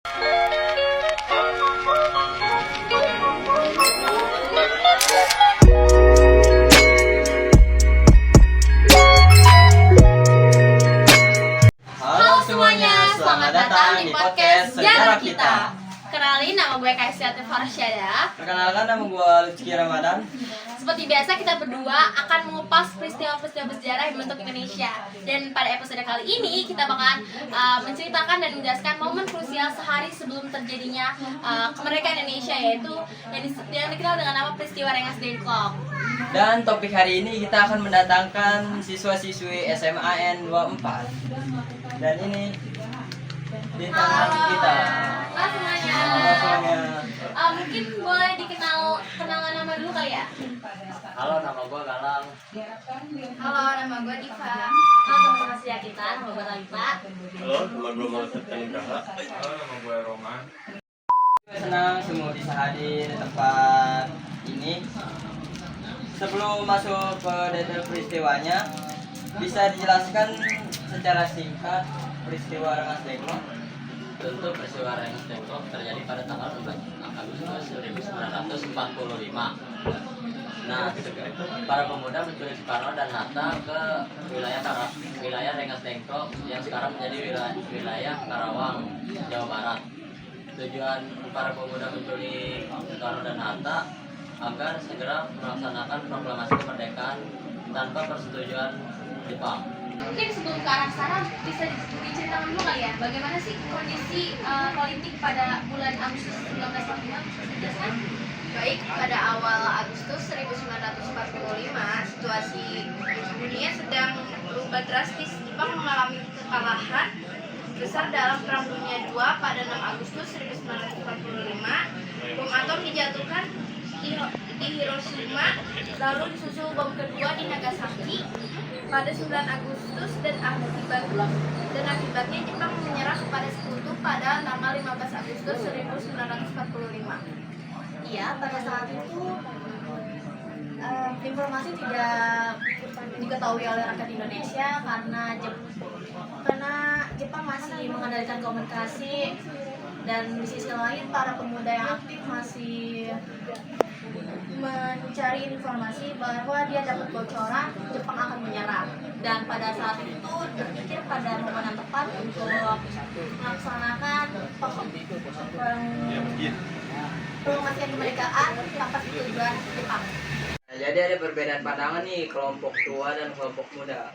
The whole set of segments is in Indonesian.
Halo semuanya, selamat datang di podcast Sejarah Kita. Kenalin, nama gue Kaisyati Farsyada. Perkenalkan, nama gue Lutfi Ramadan. Seperti biasa, kita berdua akan mengupas peristiwa-peristiwa bersejarah yang membentuk Indonesia. Dan pada episode kali ini, kita bakalan menceritakan dan menjelaskan momen krusial sehari sebelum terjadinya kemerdekaan Indonesia, yaitu yang dikenal dengan nama peristiwa Rengas Dengklok. Dan topik hari ini kita akan mendatangkan siswa-siswi SMAN 24. Dan ini bintang kita. Halo semuanya. Halo semuanya. Mungkin boleh kenalan nama dulu kali ya? Halo, nama gue Galang. Halo, nama gue Diva. Halo teman-teman sejarah kita, nama gue Talita. Halo, nama gue Malset Nugraha. Halo, nama gue Roman. Senang semua bisa hadir di tempat ini. Sebelum masuk ke detail peristiwanya, bisa dijelaskan secara singkat peristiwa Rengas Dengklok? Tentu peristiwa Rengas Dengklok terjadi pada tanggal 14 Agustus 1945. Nah, para pemuda menculik Soekarno dan Hatta ke wilayah Rengas Dengklok yang sekarang menjadi wilayah Karawang, Jawa Barat. Tujuan para pemuda menculik Soekarno dan Hatta agar segera melaksanakan proklamasi kemerdekaan tanpa persetujuan Jepang. Mungkin sebelum ke arah sana bisa diceritakan dulu kali ya, bagaimana sih kondisi politik pada bulan Agustus 1945? Jelaskan. Baik, pada awal Agustus 1945, situasi dunia sedang berubah drastis. Jepang mengalami kekalahan besar dalam Perang Dunia II pada 6 Agustus 1945. Bom atom dijatuhkan di Hiroshima, lalu disusul bom kedua di Nagasaki pada 9 Agustus dan akibatnya Jepang menyerah kepada Sekutu pada tanggal 15 Agustus 1945. Iya, pada saat itu informasi tidak diketahui oleh rakyat Indonesia karena Jepang masih mengandalkan komunikasi, dan di sisi lain para pemuda yang aktif masih mencari informasi bahwa dia dapat bocoran Jepang akan menyerah. Dan pada saat itu berpikir pada momen yang tepat untuk melaksanakan proklamasi kemerdekaan tanpa persetujuan Jepang. Nah, jadi ada perbedaan pandangan nih, kelompok tua dan kelompok muda.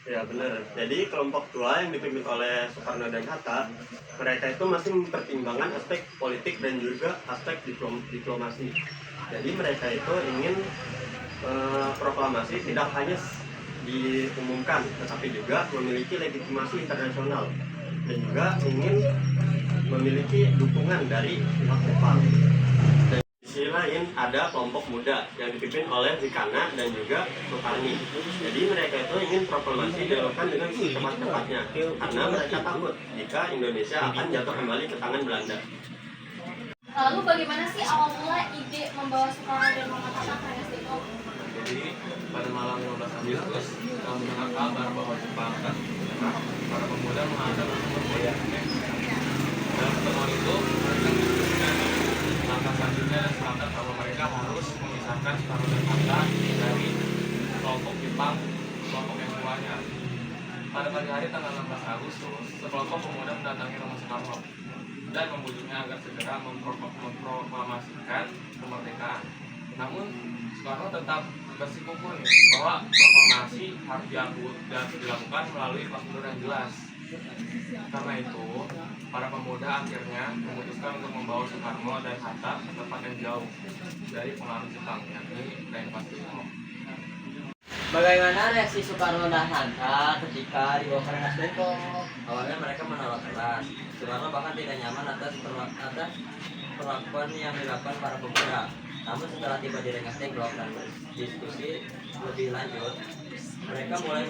Ya benar. Jadi kelompok tua yang dipimpin oleh Soekarno dan Hatta, mereka itu masih mempertimbangkan aspek politik dan juga aspek diplomasi. Jadi mereka itu ingin proklamasi tidak hanya diumumkan, tetapi juga memiliki legitimasi internasional dan juga ingin memiliki dukungan dari pihak Jepang. Dan di sisi lain ada kelompok muda yang dipimpin oleh Rikana dan juga Soekarni. Jadi mereka itu ingin proklamasi dilakukan dengan secepat-cepatnya karena mereka takut jika Indonesia akan jatuh kembali ke tangan Belanda. Lalu bagaimana sih awal mula ide membawa Soekarno dan Hatta ke Rengas Dengklok? Jadi pada malam 15 Agustus, setelah mendengar kabar bahwa Jepang akan menyerah, para pemuda mengadakan pertemuan. Dalam pertemuan itu, mereka menyebutkan langkah selanjutnya dan sepakat bahwa mereka harus memisahkan Soekarno dan Hatta dari kelompok Jepang, kelompok yang tuanya. Pada pagi hari tanggal 16 Agustus, sekelompok pemuda mendatangi rumah Soekarno dan membujuknya agar segera memproklamasikan kemerdekaan. Namun Soekarno tetap bersikukuh bahwa proklamasi harus dilakukan melalui prosedur yang jelas. Karena itu, para pemuda akhirnya memutuskan untuk membawa Soekarno dan Hatta ke tempat yang jauh dari pengaruh Jepang, yakni Rengas Dengklok. Bagaimana reaksi Soekarno dan Hatta ketika dibawa ke Rengas Dengklok? Awalnya mereka menolak keras. Soekarno bahkan tidak nyaman atas perlakuan yang dilakukan para pemuda. Namun setelah tiba di Rengas Dengklok dan berdiskusi lebih lanjut, mereka mulai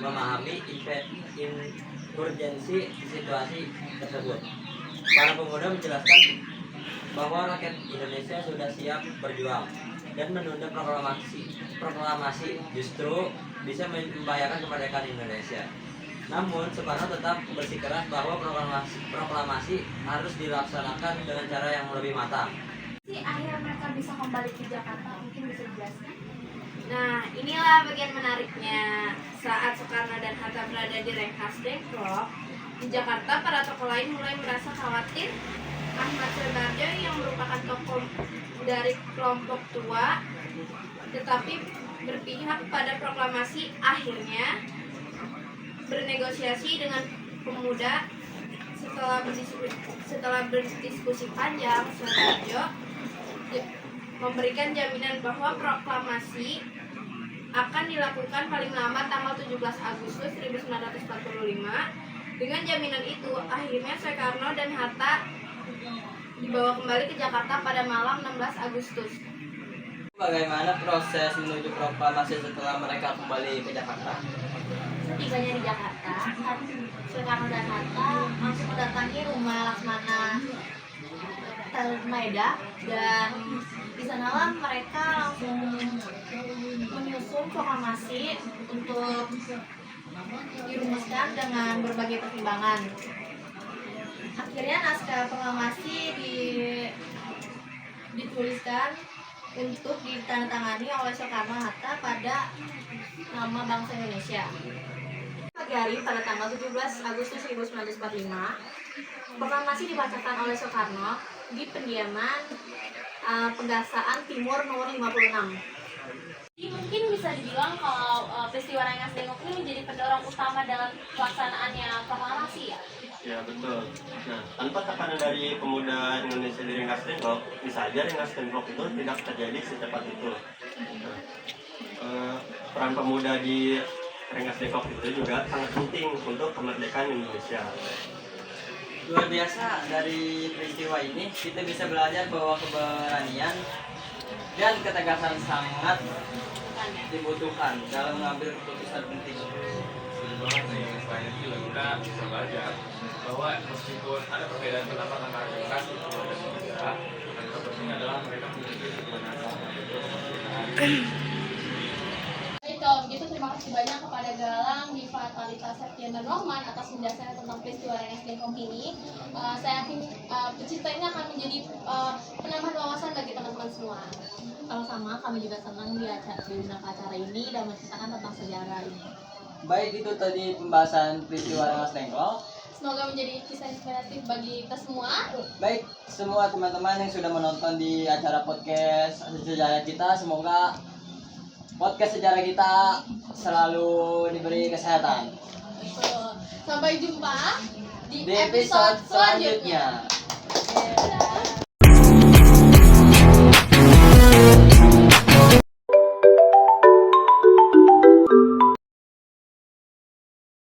memahami urgensi situasi tersebut. Para pemuda menjelaskan bahwa rakyat Indonesia sudah siap berjuang dan menunda proklamasi justru bisa membahayakan kemerdekaan Indonesia. Namun Soekarno tetap bersikeras bahwa proklamasi harus dilaksanakan dengan cara yang lebih matang. Akhirnya mereka bisa kembali ke Jakarta, mungkin bisa dijelaskan? Nah, inilah bagian menariknya. Saat Soekarno dan Hatta berada di Rengas Dengklok, di Jakarta, para tokoh lain mulai merasa khawatir. Ahmad Subarjo yang merupakan tokoh dari kelompok tua, tetapi berpihak pada proklamasi, akhirnya bernegosiasi dengan pemuda. Setelah berdiskusi panjang, Subarjo memberikan jaminan bahwa proklamasi akan dilakukan paling lambat tanggal 17 Agustus 1945. Dengan jaminan itu, akhirnya Soekarno dan Hatta dibawa kembali ke Jakarta pada malam 16 Agustus. Bagaimana proses menuju proklamasi setelah mereka kembali ke Jakarta? Setibanya di Jakarta, Soekarno dan Hatta langsung mendatangi rumah Laksmana Maeda, dan di sanalah mereka langsung menyusun proklamasi untuk dirumuskan dengan berbagai pertimbangan. Akhirnya naskah proklamasi dituliskan untuk ditandatangani oleh Soekarno Hatta pada nama bangsa Indonesia. Pagi hari pada tanggal 17 Agustus 1945, proklamasi dibacakan oleh Soekarno di pendiaman Pegasaan Timur nomor 56. Jadi mungkin bisa dibilang kalau peristiwa Rengas Dengklok ini menjadi pendorong utama dalam pelaksanaannya proklamasi ya? Ya betul. Nah, tanpa tekanan dari pemuda Indonesia di Rengas Dengklok, bisa saja Rengas Dengklok itu tidak terjadi secepat itu. Nah, peran pemuda di Rengas Dengklok itu juga sangat penting untuk kemerdekaan Indonesia. Luar biasa, dari peristiwa ini kita bisa belajar bahwa keberanian dan ketegasan sangat dibutuhkan dalam mengambil keputusan penting. Selain itu juga kita bisa belajar bahwa meskipun ada perbedaan pendapat antara Rengas dan pemuda, yang terpenting adalah mereka memiliki kebenaran untuk kemerdekaan. Baik, kalau begitu terima kasih banyak kepada Galang, Diva, Talita, Septian, dan Rohman atas penjelasannya tentang peristiwa Rengas Dengklok ini. Saya yakin pecinta ini akan menjadi penambahan wawasan bagi teman-teman semua. Sama-sama, kami juga senang diundang ke acara ini dan menceritakan tentang sejarah ini. Baik, itu tadi pembahasan peristiwa Rengas Dengklok. Semoga menjadi kisah inspiratif bagi kita semua. Baik, semua teman-teman yang sudah menonton di acara podcast sejarah kita, semoga podcast sejarah kita selalu diberi kesehatan. Sampai jumpa di Di episode selanjutnya.